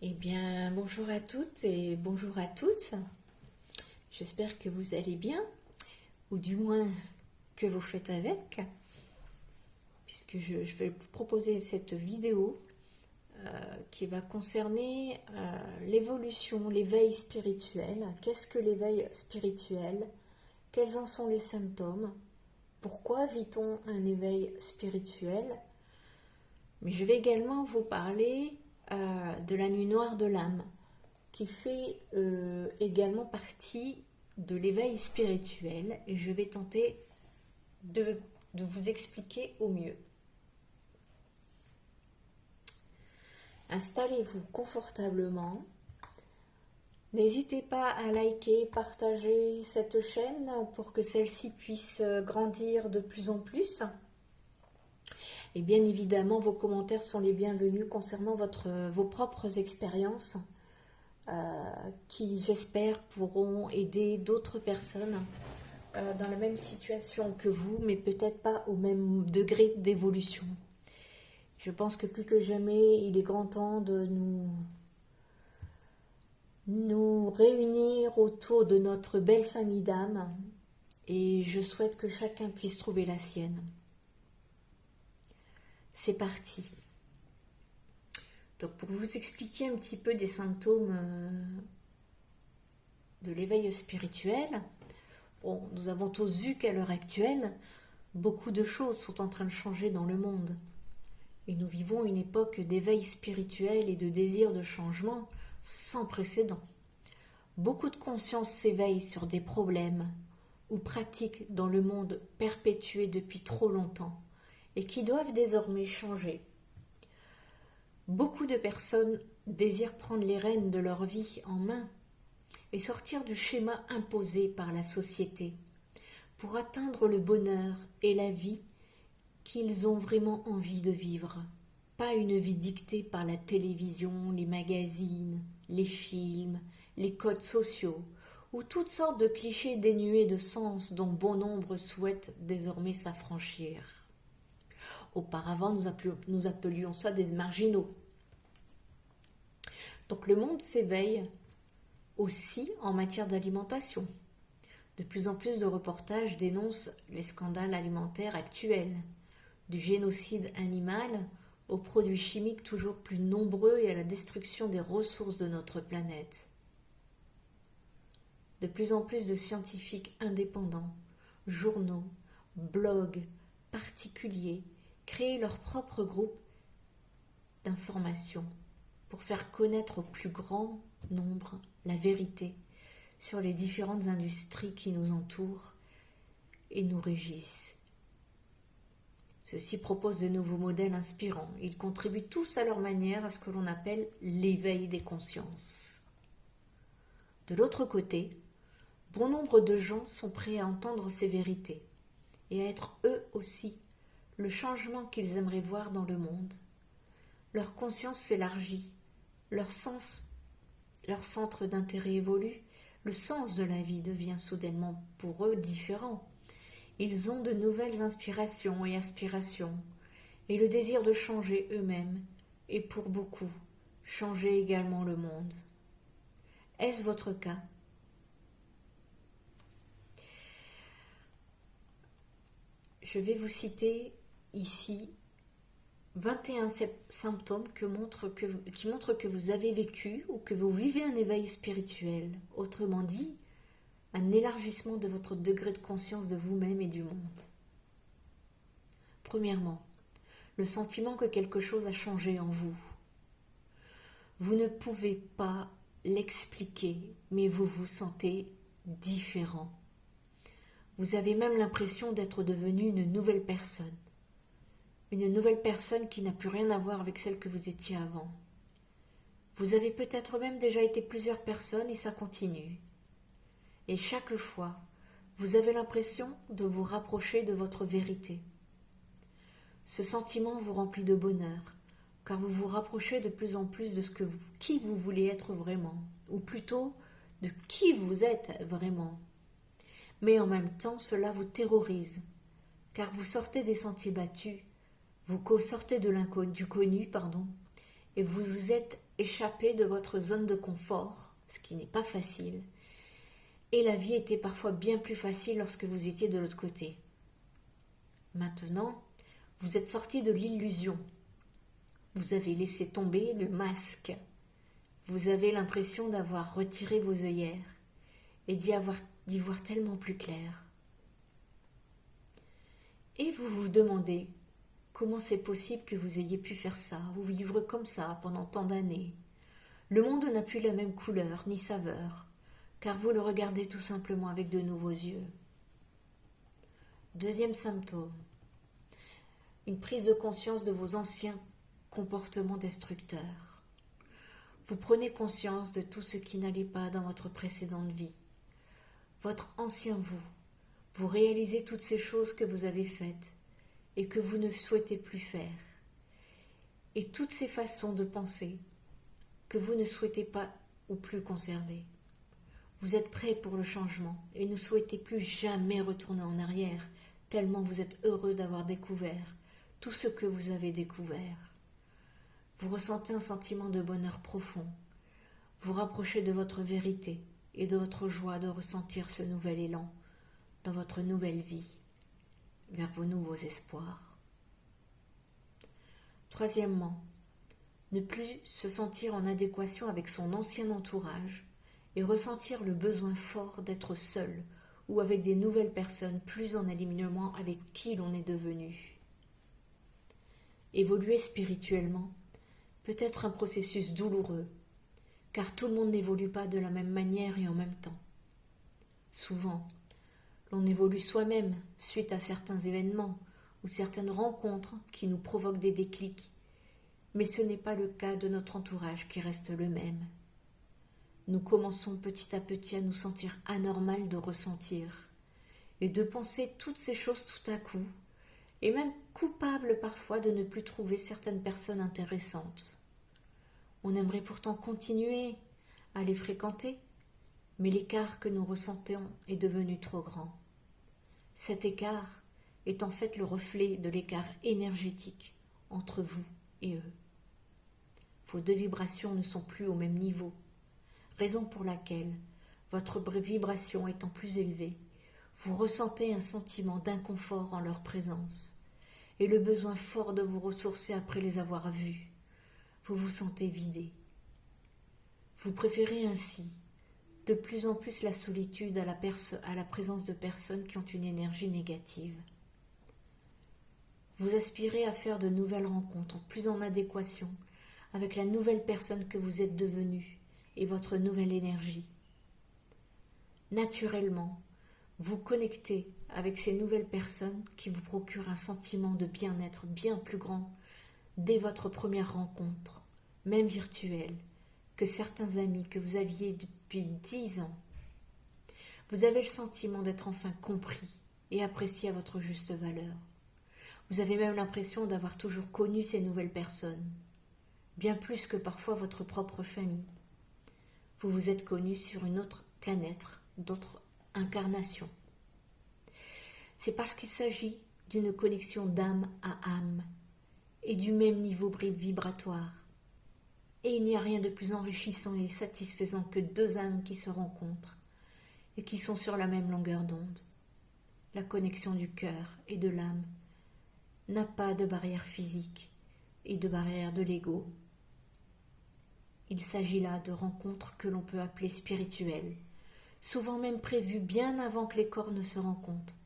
Eh bien, bonjour à toutes et bonjour à tous. J'espère que vous allez bien, ou du moins que vous faites avec, puisque je vais vous proposer cette vidéo qui va concerner l'évolution, l'éveil spirituel. Qu'est-ce que l'éveil spirituel? Quels en sont les symptômes? Pourquoi vit-on un éveil spirituel? Mais je vais également vous parler de la nuit noire de l'âme, qui fait également partie de l'éveil spirituel, et je vais tenter de vous expliquer au mieux. Installez-vous confortablement. N'hésitez pas à liker, partager cette chaîne pour que celle-ci puisse grandir de plus en plus. Et bien évidemment, vos commentaires sont les bienvenus concernant vos propres expériences qui, j'espère, pourront aider d'autres personnes dans la même situation que vous, mais peut-être pas au même degré d'évolution. Je pense que plus que jamais, il est grand temps de nous réunir autour de notre belle famille d'âmes, et je souhaite que chacun puisse trouver la sienne. C'est parti. Donc pour vous expliquer un petit peu des symptômes de l'éveil spirituel, bon, nous avons tous vu qu'à l'heure actuelle, beaucoup de choses sont en train de changer dans le monde. Et nous vivons une époque d'éveil spirituel et de désir de changement sans précédent. Beaucoup de conscience s'éveille sur des problèmes ou pratiques dans le monde perpétués depuis trop longtemps et qui doivent désormais changer. Beaucoup de personnes désirent prendre les rênes de leur vie en main et sortir du schéma imposé par la société pour atteindre le bonheur et la vie qu'ils ont vraiment envie de vivre. Pas une vie dictée par la télévision, les magazines, les films, les codes sociaux ou toutes sortes de clichés dénués de sens dont bon nombre souhaitent désormais s'affranchir. Auparavant, nous appelions ça des marginaux. Donc le monde s'éveille aussi en matière d'alimentation. De plus en plus de reportages dénoncent les scandales alimentaires actuels, du génocide animal aux produits chimiques toujours plus nombreux et à la destruction des ressources de notre planète. De plus en plus de scientifiques indépendants, journaux, blogs, particuliers créent leur propre groupe d'information pour faire connaître au plus grand nombre la vérité sur les différentes industries qui nous entourent et nous régissent. Ceux-ci proposent de nouveaux modèles inspirants. Ils contribuent tous à leur manière à ce que l'on appelle l'éveil des consciences. De l'autre côté, bon nombre de gens sont prêts à entendre ces vérités et à être eux aussi le changement qu'ils aimeraient voir dans le monde. Leur conscience s'élargit, leur centre d'intérêt évolue, le sens de la vie devient soudainement pour eux différent. Ils ont de nouvelles inspirations et aspirations, et le désir de changer eux-mêmes, et pour beaucoup, changer également le monde. Est-ce votre cas? Je vais vous citer ici 21 symptômes qui montrent que vous avez vécu ou que vous vivez un éveil spirituel. Autrement dit, un élargissement de votre degré de conscience de vous-même et du monde. Premièrement, le sentiment que quelque chose a changé en vous. Vous ne pouvez pas l'expliquer, mais vous vous sentez différent. Vous avez même l'impression d'être devenu une nouvelle personne. Une nouvelle personne qui n'a plus rien à voir avec celle que vous étiez avant. Vous avez peut-être même déjà été plusieurs personnes et ça continue. Et chaque fois, vous avez l'impression de vous rapprocher de votre vérité. Ce sentiment vous remplit de bonheur, car vous vous rapprochez de plus en plus de qui vous voulez être vraiment, ou plutôt de qui vous êtes vraiment. Mais en même temps, cela vous terrorise, car vous sortez des sentiers battus, vous sortez du connu, et vous vous êtes échappé de votre zone de confort, ce qui n'est pas facile, et la vie était parfois bien plus facile lorsque vous étiez de l'autre côté. Maintenant, vous êtes sorti de l'illusion. Vous avez laissé tomber le masque. Vous avez l'impression d'avoir retiré vos œillères et d'y voir tellement plus clair. Et vous vous demandez comment c'est possible que vous ayez pu faire ça ou vivre comme ça pendant tant d'années. Le monde n'a plus la même couleur ni saveur, car vous le regardez tout simplement avec de nouveaux yeux. Deuxième symptôme, une prise de conscience de vos anciens comportements destructeurs. Vous prenez conscience de tout ce qui n'allait pas dans votre précédente vie. Votre ancien vous. Vous réalisez toutes ces choses que vous avez faites et que vous ne souhaitez plus faire. Et toutes ces façons de penser que vous ne souhaitez pas ou plus conserver. Vous êtes prêt pour le changement et ne souhaitez plus jamais retourner en arrière, tellement vous êtes heureux d'avoir découvert tout ce que vous avez découvert. Vous ressentez un sentiment de bonheur profond. Vous rapprochez de votre vérité et de votre joie de ressentir ce nouvel élan dans votre nouvelle vie, vers vos nouveaux espoirs. Troisièmement, ne plus se sentir en adéquation avec son ancien entourage et ressentir le besoin fort d'être seul ou avec des nouvelles personnes plus en alignement avec qui l'on est devenu. Évoluer spirituellement peut être un processus douloureux, car tout le monde n'évolue pas de la même manière et en même temps. Souvent, l'on évolue soi-même suite à certains événements ou certaines rencontres qui nous provoquent des déclics, mais ce n'est pas le cas de notre entourage qui reste le même. Nous commençons petit à petit à nous sentir anormal de ressentir et de penser toutes ces choses tout à coup, et même coupables parfois de ne plus trouver certaines personnes intéressantes. On aimerait pourtant continuer à les fréquenter, mais l'écart que nous ressentons est devenu trop grand. Cet écart est en fait le reflet de l'écart énergétique entre vous et eux. Vos deux vibrations ne sont plus au même niveau, raison pour laquelle, votre vibration étant plus élevée, vous ressentez un sentiment d'inconfort en leur présence et le besoin fort de vous ressourcer après les avoir vus. Vous vous sentez vidé. Vous préférez ainsi de plus en plus la solitude à la présence de personnes qui ont une énergie négative. Vous aspirez à faire de nouvelles rencontres, plus en adéquation avec la nouvelle personne que vous êtes devenue et votre nouvelle énergie. Naturellement, vous connectez avec ces nouvelles personnes qui vous procurent un sentiment de bien-être bien plus grand dès votre première rencontre, même virtuelle, que certains amis que vous aviez depuis 10 ans. Vous avez le sentiment d'être enfin compris et apprécié à votre juste valeur. Vous avez même l'impression d'avoir toujours connu ces nouvelles personnes, bien plus que parfois votre propre famille. Vous vous êtes connu sur une autre planète, d'autres incarnations. C'est parce qu'il s'agit d'une connexion d'âme à âme et du même niveau vibratoire. Et il n'y a rien de plus enrichissant et satisfaisant que deux âmes qui se rencontrent et qui sont sur la même longueur d'onde. La connexion du cœur et de l'âme n'a pas de barrière physique et de barrière de l'ego. Il s'agit là de rencontres que l'on peut appeler spirituelles, souvent même prévues bien avant que les corps ne se rencontrent.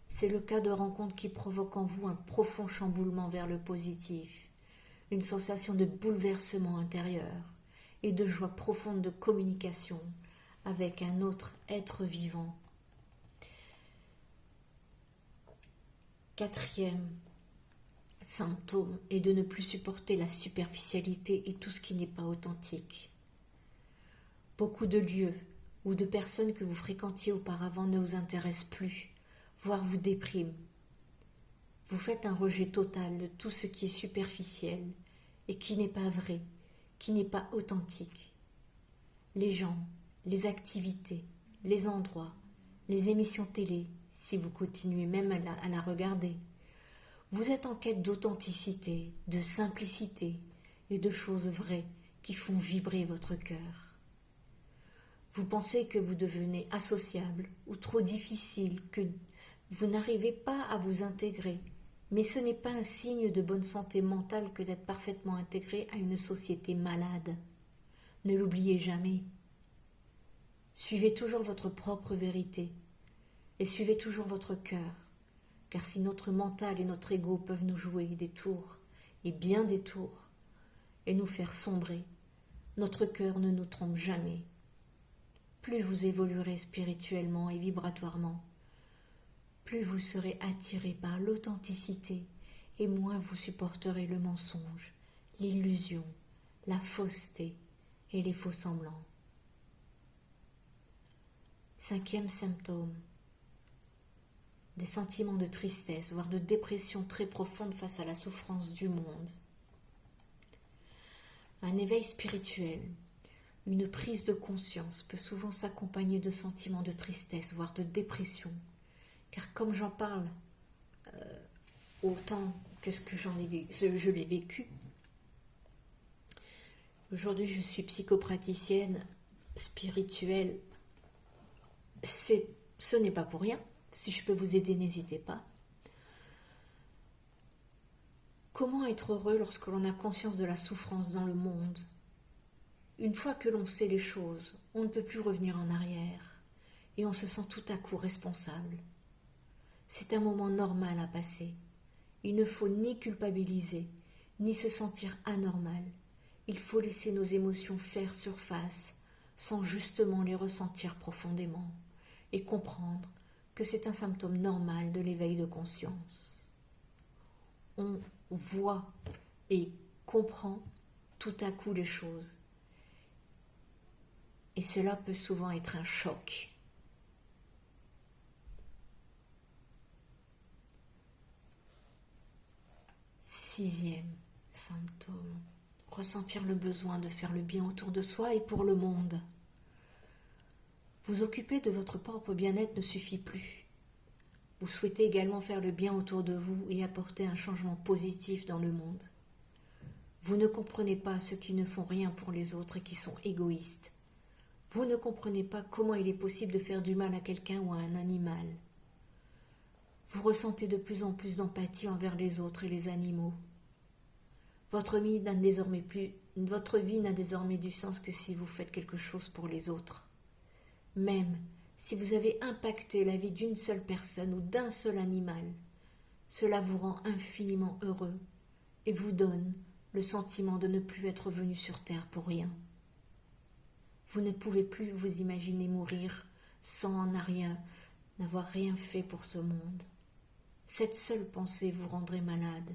C'est le cas de rencontres qui provoquent en vous un profond chamboulement vers le positif, une sensation de bouleversement intérieur et de joie profonde de communication avec un autre être vivant. Quatrième symptôme est de ne plus supporter la superficialité et tout ce qui n'est pas authentique. Beaucoup de lieux ou de personnes que vous fréquentiez auparavant ne vous intéressent plus, voire vous dépriment. Vous faites un rejet total de tout ce qui est superficiel et qui n'est pas vrai, qui n'est pas authentique. Les gens, les activités, les endroits, les émissions télé, si vous continuez même à la regarder. Vous êtes en quête d'authenticité, de simplicité et de choses vraies qui font vibrer votre cœur. Vous pensez que vous devenez associable ou trop difficile, que vous n'arrivez pas à vous intégrer, mais ce n'est pas un signe de bonne santé mentale que d'être parfaitement intégré à une société malade. Ne l'oubliez jamais. Suivez toujours votre propre vérité et suivez toujours votre cœur, car si notre mental et notre ego peuvent nous jouer des tours, et bien des tours, et nous faire sombrer, notre cœur ne nous trompe jamais. Plus vous évoluerez spirituellement et vibratoirement, plus vous serez attiré par l'authenticité et moins vous supporterez le mensonge, l'illusion, la fausseté et les faux semblants. 5e symptôme, des sentiments de tristesse, voire de dépression très profonde face à la souffrance du monde. Un éveil spirituel, une prise de conscience peut souvent s'accompagner de sentiments de tristesse, voire de dépression. Car comme j'en parle autant que ce que je l'ai vécu, aujourd'hui je suis psychopraticienne spirituelle, ce n'est pas pour rien. Si je peux vous aider, n'hésitez pas. Comment être heureux lorsque l'on a conscience de la souffrance dans le monde? Une fois que l'on sait les choses, on ne peut plus revenir en arrière et on se sent tout à coup responsable. C'est un moment normal à passer. Il ne faut ni culpabiliser, ni se sentir anormal. Il faut laisser nos émotions faire surface, sans justement les ressentir profondément, et comprendre que c'est un symptôme normal de l'éveil de conscience. On voit et comprend tout à coup les choses. Et cela peut souvent être un choc. Sixième symptôme, ressentir le besoin de faire le bien autour de soi et pour le monde. Vous occuper de votre propre bien-être ne suffit plus. Vous souhaitez également faire le bien autour de vous et apporter un changement positif dans le monde. Vous ne comprenez pas ceux qui ne font rien pour les autres et qui sont égoïstes. Vous ne comprenez pas comment il est possible de faire du mal à quelqu'un ou à un animal. Vous ressentez de plus en plus d'empathie envers les autres et les animaux. Votre vie n'a désormais du sens que si vous faites quelque chose pour les autres. Même si vous avez impacté la vie d'une seule personne ou d'un seul animal, cela vous rend infiniment heureux et vous donne le sentiment de ne plus être venu sur terre pour rien. Vous ne pouvez plus vous imaginer mourir sans n'avoir rien fait pour ce monde. Cette seule pensée vous rendrait malade.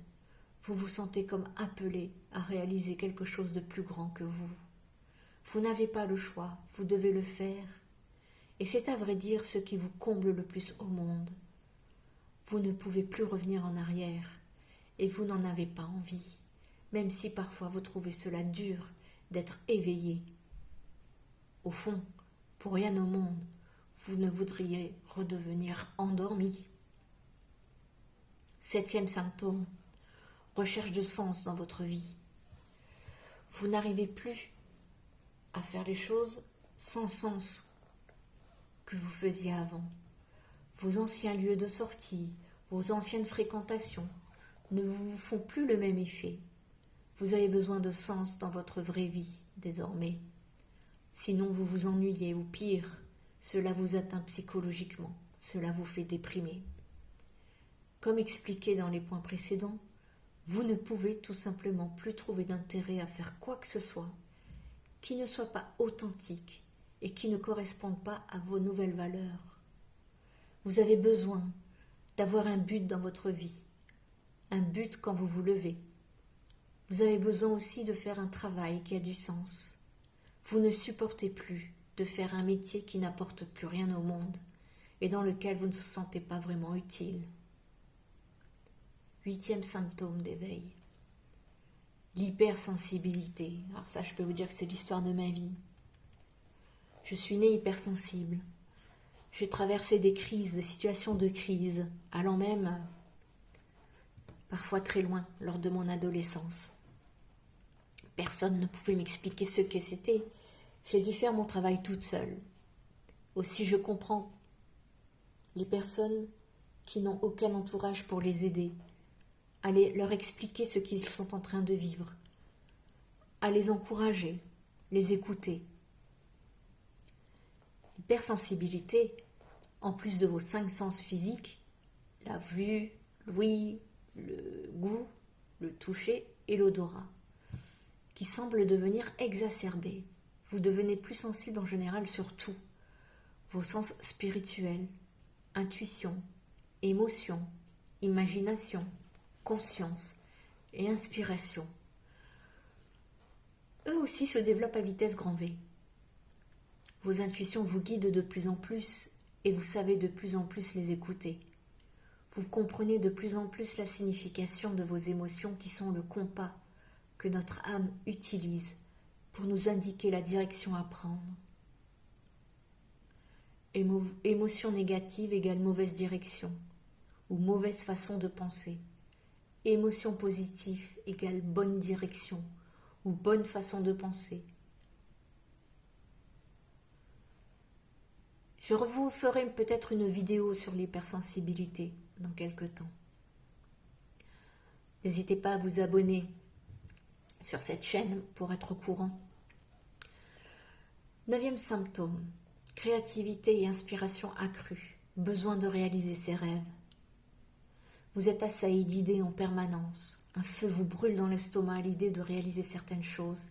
Vous vous sentez comme appelé à réaliser quelque chose de plus grand que vous. Vous n'avez pas le choix, vous devez le faire. Et c'est à vrai dire ce qui vous comble le plus au monde. Vous ne pouvez plus revenir en arrière, et vous n'en avez pas envie, même si parfois vous trouvez cela dur d'être éveillé. Au fond, pour rien au monde, vous ne voudriez redevenir endormi. 7e symptôme, recherche de sens dans votre vie. Vous n'arrivez plus à faire les choses sans sens que vous faisiez avant. Vos anciens lieux de sortie, vos anciennes fréquentations ne vous font plus le même effet. Vous avez besoin de sens dans votre vraie vie, désormais. Sinon vous vous ennuyez, ou pire, cela vous atteint psychologiquement, cela vous fait déprimer. Comme expliqué dans les points précédents, vous ne pouvez tout simplement plus trouver d'intérêt à faire quoi que ce soit qui ne soit pas authentique et qui ne corresponde pas à vos nouvelles valeurs. Vous avez besoin d'avoir un but dans votre vie, un but quand vous vous levez. Vous avez besoin aussi de faire un travail qui a du sens. Vous ne supportez plus de faire un métier qui n'apporte plus rien au monde et dans lequel vous ne vous sentez pas vraiment utile. 8e symptôme d'éveil. L'hypersensibilité. Alors ça, je peux vous dire que c'est l'histoire de ma vie. Je suis née hypersensible. J'ai traversé des crises, des situations de crise, allant même parfois très loin lors de mon adolescence. Personne ne pouvait m'expliquer ce que c'était. J'ai dû faire mon travail toute seule. Aussi, je comprends les personnes qui n'ont aucun entourage pour les aider, à leur expliquer ce qu'ils sont en train de vivre, à les encourager, les écouter. L'hypersensibilité, en plus de vos 5 sens physiques, la vue, l'ouïe, le goût, le toucher et l'odorat, qui semblent devenir exacerbés. Vous devenez plus sensible en général sur tout. Vos sens spirituels, intuition, émotion, imagination, conscience et inspiration. Eux aussi se développent à vitesse grand V. Vos intuitions vous guident de plus en plus et vous savez de plus en plus les écouter. Vous comprenez de plus en plus la signification de vos émotions qui sont le compas que notre âme utilise pour nous indiquer la direction à prendre. Émotion négative égale mauvaise direction ou mauvaise façon de penser. Émotion positive égale bonne direction ou bonne façon de penser. Je vous ferai peut-être une vidéo sur l'hypersensibilité dans quelque temps. N'hésitez pas à vous abonner sur cette chaîne pour être au courant. 9e symptôme, créativité et inspiration accrue, besoin de réaliser ses rêves. Vous êtes assailli d'idées en permanence, un feu vous brûle dans l'estomac à l'idée de réaliser certaines choses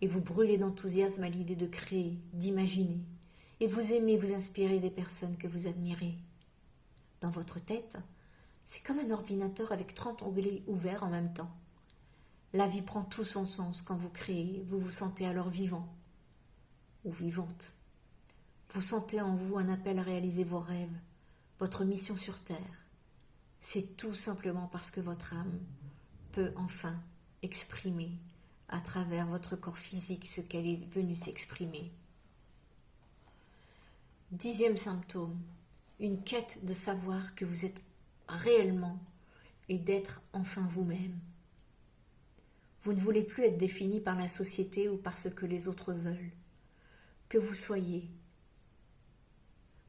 et vous brûlez d'enthousiasme à l'idée de créer, d'imaginer. Et vous aimez vous inspirer des personnes que vous admirez. Dans votre tête, c'est comme un ordinateur avec 30 onglets ouverts en même temps. La vie prend tout son sens quand vous créez, vous vous sentez alors vivant ou vivante. Vous sentez en vous un appel à réaliser vos rêves, votre mission sur Terre. C'est tout simplement parce que votre âme peut enfin exprimer à travers votre corps physique ce qu'elle est venue s'exprimer. 10e symptôme, une quête de savoir que vous êtes réellement et d'être enfin vous-même. Vous ne voulez plus être défini par la société ou par ce que les autres veulent. Que vous soyez.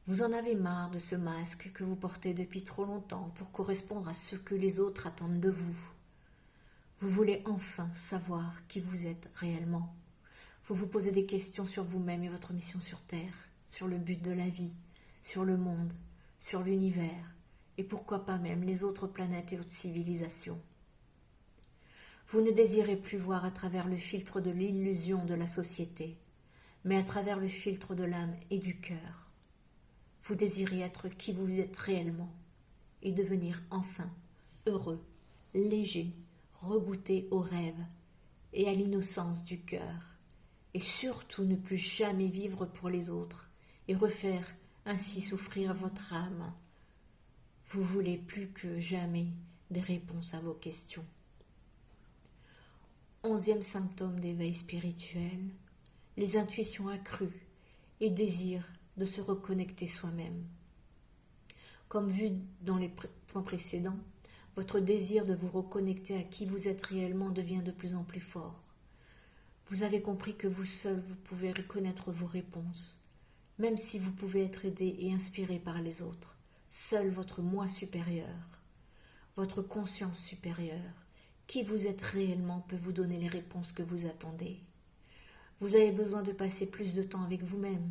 Vous en avez marre de ce masque que vous portez depuis trop longtemps pour correspondre à ce que les autres attendent de vous. Vous voulez enfin savoir qui vous êtes réellement. Vous vous posez des questions sur vous-même et votre mission sur Terre, sur le but de la vie, sur le monde, sur l'univers, et pourquoi pas même les autres planètes et autres civilisations. Vous ne désirez plus voir à travers le filtre de l'illusion de la société, mais à travers le filtre de l'âme et du cœur. Vous désirez être qui vous êtes réellement et devenir enfin heureux, léger, regoûter aux rêves et à l'innocence du cœur, et surtout ne plus jamais vivre pour les autres et refaire ainsi souffrir votre âme. Vous voulez plus que jamais des réponses à vos questions. 11e symptôme d'éveil spirituel, les intuitions accrues et désir de se reconnecter soi-même. Comme vu dans les points précédents, votre désir de vous reconnecter à qui vous êtes réellement devient de plus en plus fort. Vous avez compris que vous seul, vous pouvez reconnaître vos réponses, même si vous pouvez être aidé et inspiré par les autres. Seul votre moi supérieur, votre conscience supérieure, qui vous êtes réellement peut vous donner les réponses que vous attendez. Vous avez besoin de passer plus de temps avec vous-même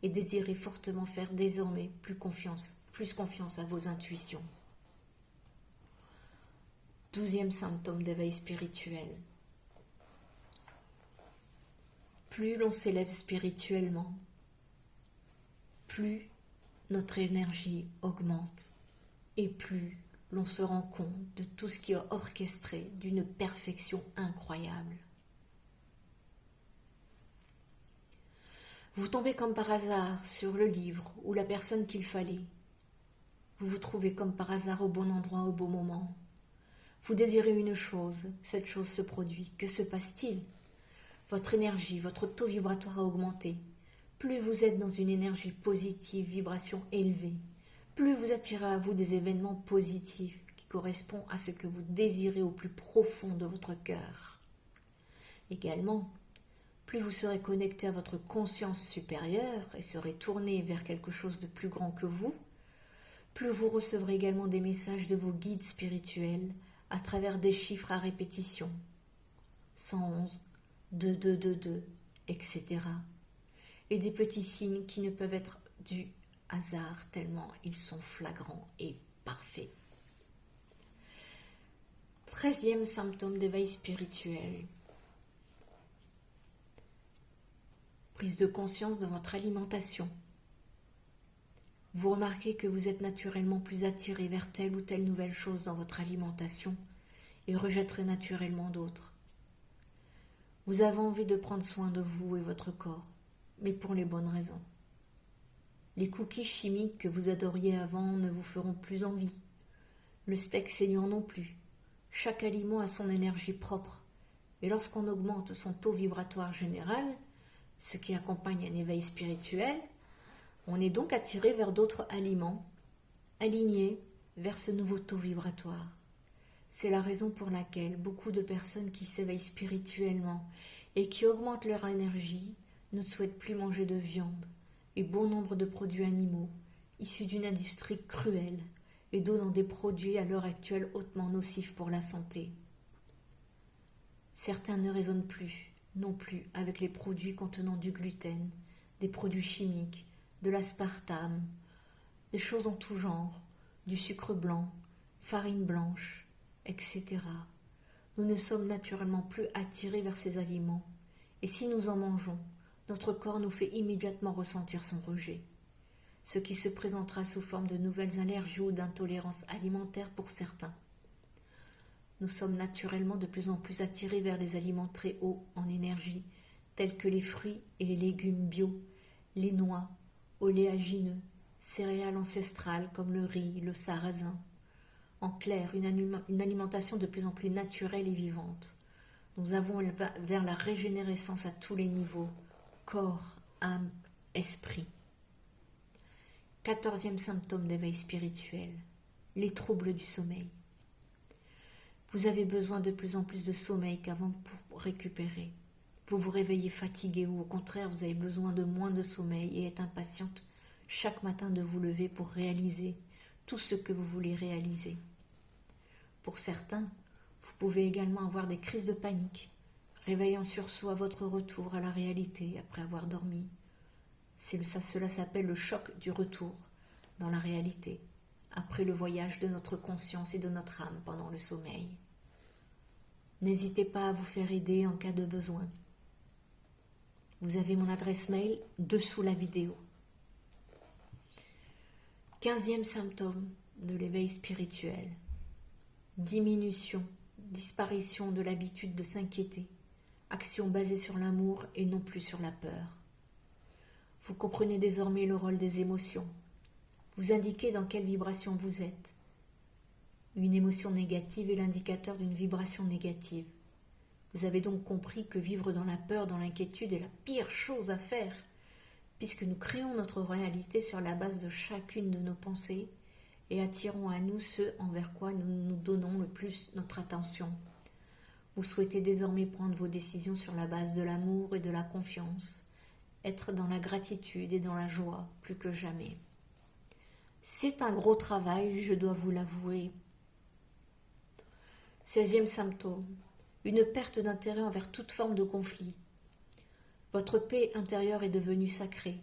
et désirez fortement faire désormais plus confiance à vos intuitions. 12e symptôme d'éveil spirituel. Plus l'on s'élève spirituellement, plus notre énergie augmente et plus l'on se rend compte de tout ce qui est orchestré d'une perfection incroyable. Vous tombez comme par hasard sur le livre ou la personne qu'il fallait. Vous vous trouvez comme par hasard au bon endroit au bon moment. Vous désirez une chose, cette chose se produit. Que se passe-t-il ? Votre énergie, votre taux vibratoire a augmenté. Plus vous êtes dans une énergie positive, vibration élevée, plus vous attirez à vous des événements positifs qui correspondent à ce que vous désirez au plus profond de votre cœur. Également, plus vous serez connecté à votre conscience supérieure et serez tourné vers quelque chose de plus grand que vous, plus vous recevrez également des messages de vos guides spirituels à travers des chiffres à répétition. 111, 2222, etc. Et des petits signes qui ne peuvent être du hasard tellement ils sont flagrants et parfaits. 13e symptôme d'éveil spirituel. Prise de conscience de votre alimentation. Vous remarquez que vous êtes naturellement plus attiré vers telle ou telle nouvelle chose dans votre alimentation et rejetterez naturellement d'autres. Vous avez envie de prendre soin de vous et votre corps, mais pour les bonnes raisons. Les cookies chimiques que vous adoriez avant ne vous feront plus envie. Le steak saignant non plus. Chaque aliment a son énergie propre, et lorsqu'on augmente son taux vibratoire général, ce qui accompagne un éveil spirituel, on est donc attiré vers d'autres aliments, alignés vers ce nouveau taux vibratoire. C'est la raison pour laquelle beaucoup de personnes qui s'éveillent spirituellement et qui augmentent leur énergie ne souhaitent plus manger de viande et bon nombre de produits animaux issus d'une industrie cruelle et donnant des produits à l'heure actuelle hautement nocifs pour la santé. Certains ne raisonnent plus, non plus, avec les produits contenant du gluten, des produits chimiques, de l'aspartame, des choses en tout genre, du sucre blanc, farine blanche, etc. Nous ne sommes naturellement plus attirés vers ces aliments, et si nous en mangeons, notre corps nous fait immédiatement ressentir son rejet, ce qui se présentera sous forme de nouvelles allergies ou d'intolérances alimentaires pour certains. Nous sommes naturellement de plus en plus attirés vers les aliments très hauts en énergie, tels que les fruits et les légumes bio, les noix, oléagineux, céréales ancestrales comme le riz, le sarrasin. En clair, une alimentation de plus en plus naturelle et vivante. Nous avons vers la régénérescence à tous les niveaux, corps, âme, esprit. 14e symptôme d'éveil spirituel, les troubles du sommeil. Vous avez besoin de plus en plus de sommeil qu'avant pour récupérer. Vous vous réveillez fatigué ou au contraire vous avez besoin de moins de sommeil et êtes impatiente chaque matin de vous lever pour réaliser tout ce que vous voulez réaliser. Pour certains, vous pouvez également avoir des crises de panique, réveillant sur soi votre retour à la réalité après avoir dormi. Cela s'appelle le choc du retour dans la réalité, après le voyage de notre conscience et de notre âme pendant le sommeil. N'hésitez pas à vous faire aider en cas de besoin. Vous avez mon adresse mail dessous la vidéo. 15e symptôme de l'éveil spirituel. Diminution, disparition de l'habitude de s'inquiéter. Action basée sur l'amour et non plus sur la peur. Vous comprenez désormais le rôle des émotions. Vous indiquez dans quelle vibration vous êtes. Une émotion négative est l'indicateur d'une vibration négative. Vous avez donc compris que vivre dans la peur, dans l'inquiétude est la pire chose à faire, puisque nous créons notre réalité sur la base de chacune de nos pensées et attirons à nous ce envers quoi nous nous donnons le plus notre attention. Vous souhaitez désormais prendre vos décisions sur la base de l'amour et de la confiance, être dans la gratitude et dans la joie plus que jamais. C'est un gros travail, je dois vous l'avouer. 16e symptôme, une perte d'intérêt envers toute forme de conflit. Votre paix intérieure est devenue sacrée.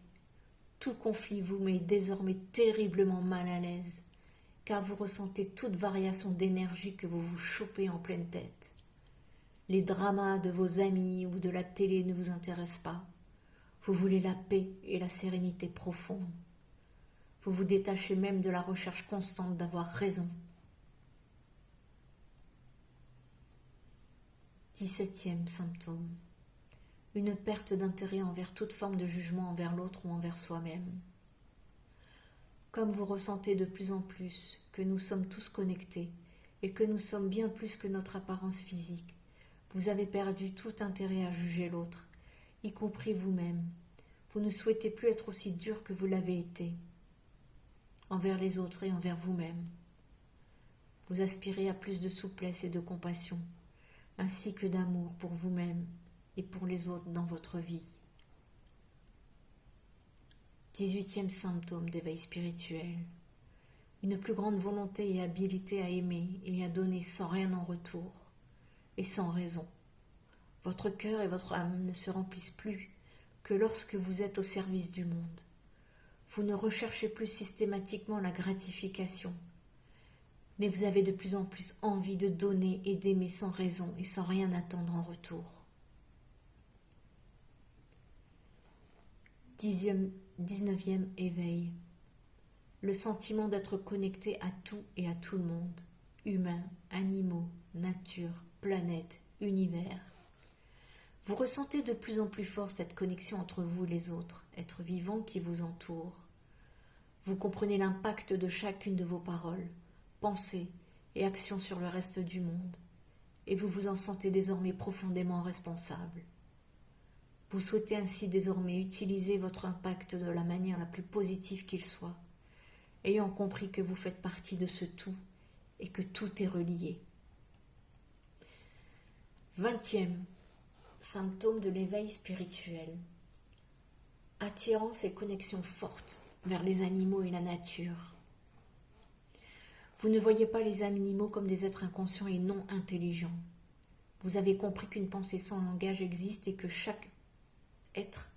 Tout conflit vous met désormais terriblement mal à l'aise, car vous ressentez toute variation d'énergie que vous vous chopez en pleine tête. Les dramas de vos amis ou de la télé ne vous intéressent pas. Vous voulez la paix et la sérénité profonde. Vous vous détachez même de la recherche constante d'avoir raison. 17e symptôme. Une perte d'intérêt envers toute forme de jugement envers l'autre ou envers soi-même. Comme vous ressentez de plus en plus que nous sommes tous connectés et que nous sommes bien plus que notre apparence physique, vous avez perdu tout intérêt à juger l'autre, y compris vous-même. Vous ne souhaitez plus être aussi dur que vous l'avez été, envers les autres et envers vous-même. Vous aspirez à plus de souplesse et de compassion, ainsi que d'amour pour vous-même et pour les autres dans votre vie. 18e symptôme d'éveil spirituel. Une plus grande volonté et habilité à aimer et à donner sans rien en retour et sans raison. Votre cœur et votre âme ne se remplissent plus que lorsque vous êtes au service du monde. Vous ne recherchez plus systématiquement la gratification, mais vous avez de plus en plus envie de donner et d'aimer sans raison et sans rien attendre en retour. 19e éveil. Le sentiment d'être connecté à tout et à tout le monde, humains, animaux, nature, planète, univers. Vous ressentez de plus en plus fort cette connexion entre vous et les autres, êtres vivants qui vous entourent. Vous comprenez l'impact de chacune de vos paroles, pensées et actions sur le reste du monde, et vous vous en sentez désormais profondément responsable. Vous souhaitez ainsi désormais utiliser votre impact de la manière la plus positive qu'il soit, ayant compris que vous faites partie de ce tout et que tout est relié. 20e symptôme de l'éveil spirituel. Attirance et connexion forte vers les animaux et la nature. Vous ne voyez pas les animaux comme des êtres inconscients et non intelligents. Vous avez compris qu'une pensée sans langage existe et que chaque être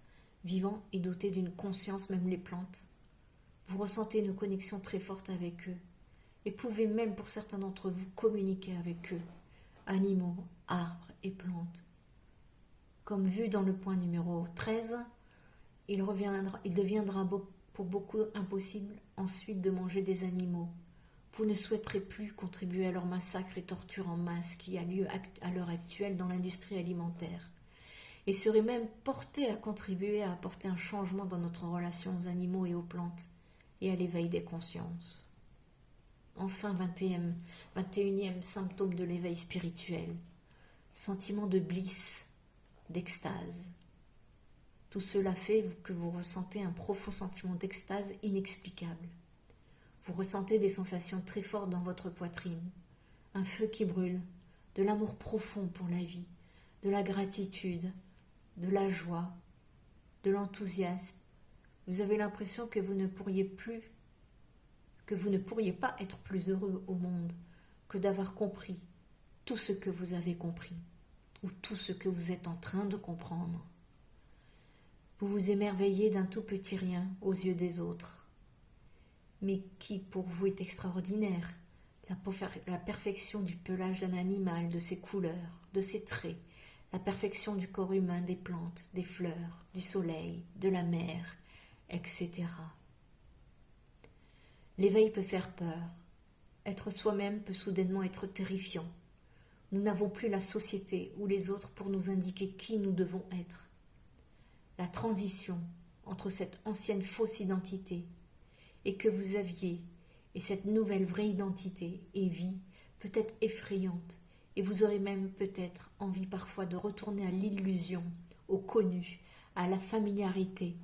vivant est doté d'une conscience, même les plantes. Vous ressentez une connexion très forte avec eux et pouvez même pour certains d'entre vous communiquer avec eux, animaux, arbres et plantes. Comme vu dans le point numéro 13, il deviendra pour beaucoup impossible ensuite de manger des animaux. Vous ne souhaiterez plus contribuer à leur massacre et torture en masse qui a lieu à l'heure actuelle dans l'industrie alimentaire et serez même porté à contribuer à apporter un changement dans notre relation aux animaux et aux plantes et à l'éveil des consciences. Enfin, 21e symptôme de l'éveil spirituel, sentiment de bliss, d'extase. Tout cela fait que vous ressentez un profond sentiment d'extase inexplicable. Vous ressentez des sensations très fortes dans votre poitrine, un feu qui brûle, de l'amour profond pour la vie, de la gratitude, de la joie, de l'enthousiasme. Vous avez l'impression que vous ne pourriez pas être plus heureux au monde que d'avoir compris tout ce que vous avez compris ou tout ce que vous êtes en train de comprendre. Vous vous émerveillez d'un tout petit rien aux yeux des autres, mais qui pour vous est extraordinaire, la perfection du pelage d'un animal, de ses couleurs, de ses traits, la perfection du corps humain, des plantes, des fleurs, du soleil, de la mer, etc. L'éveil peut faire peur. Être soi-même peut soudainement être terrifiant. Nous n'avons plus la société ou les autres pour nous indiquer qui nous devons être. La transition entre cette ancienne fausse identité et que vous aviez et cette nouvelle vraie identité et vie peut être effrayante et vous aurez même peut-être envie parfois de retourner à l'illusion, au connu, à la familiarité.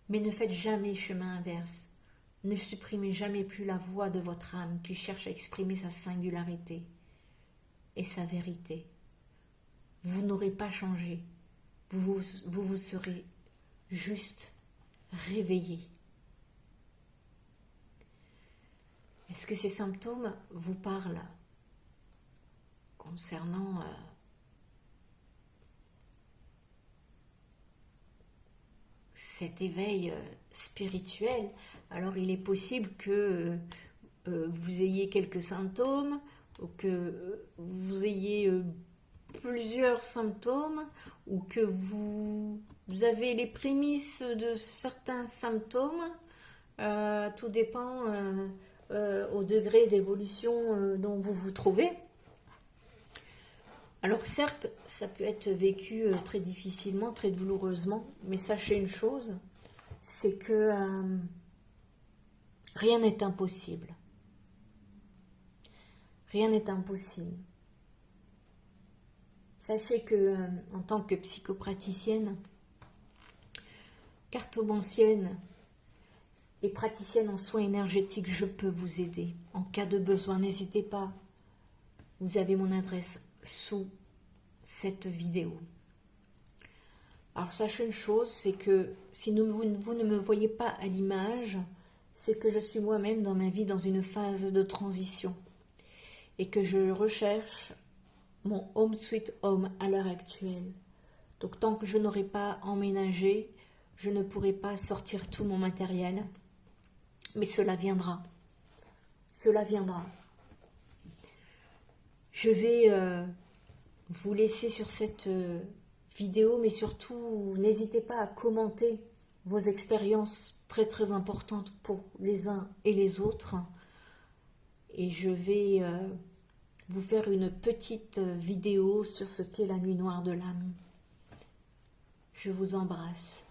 Mais ne faites jamais chemin inverse. Ne supprimez jamais plus la voix de votre âme qui cherche à exprimer sa singularité et sa vérité. Vous n'aurez pas changé. Vous serez juste réveillé. Est-ce que ces symptômes vous parlent concernant cet éveil spirituel? Alors il est possible que vous ayez quelques symptômes ou que vous ayez plusieurs symptômes ou que vous avez les prémices de certains symptômes. Tout dépend au degré d'évolution dont vous vous trouvez. Alors certes, ça peut être vécu très difficilement, très douloureusement, mais sachez une chose, c'est que rien n'est impossible. Rien n'est impossible. Sachez que en tant que psychopraticienne, cartomancienne et praticienne en soins énergétiques, je peux vous aider. En cas de besoin, n'hésitez pas. Vous avez mon adresse sous cette vidéo. Alors sachez une chose, c'est que si vous ne me voyez pas à l'image, c'est que je suis moi-même dans ma vie dans une phase de transition et que je recherche mon home sweet home à l'heure actuelle. Donc tant que je n'aurai pas emménagé, je ne pourrai pas sortir tout mon matériel. Mais cela viendra. Cela viendra. Je vais vous laisser sur cette vidéo, mais surtout, n'hésitez pas à commenter vos expériences très très importantes pour les uns et les autres. Et je vais vous faire une petite vidéo sur ce qu'est la nuit noire de l'âme. Je vous embrasse.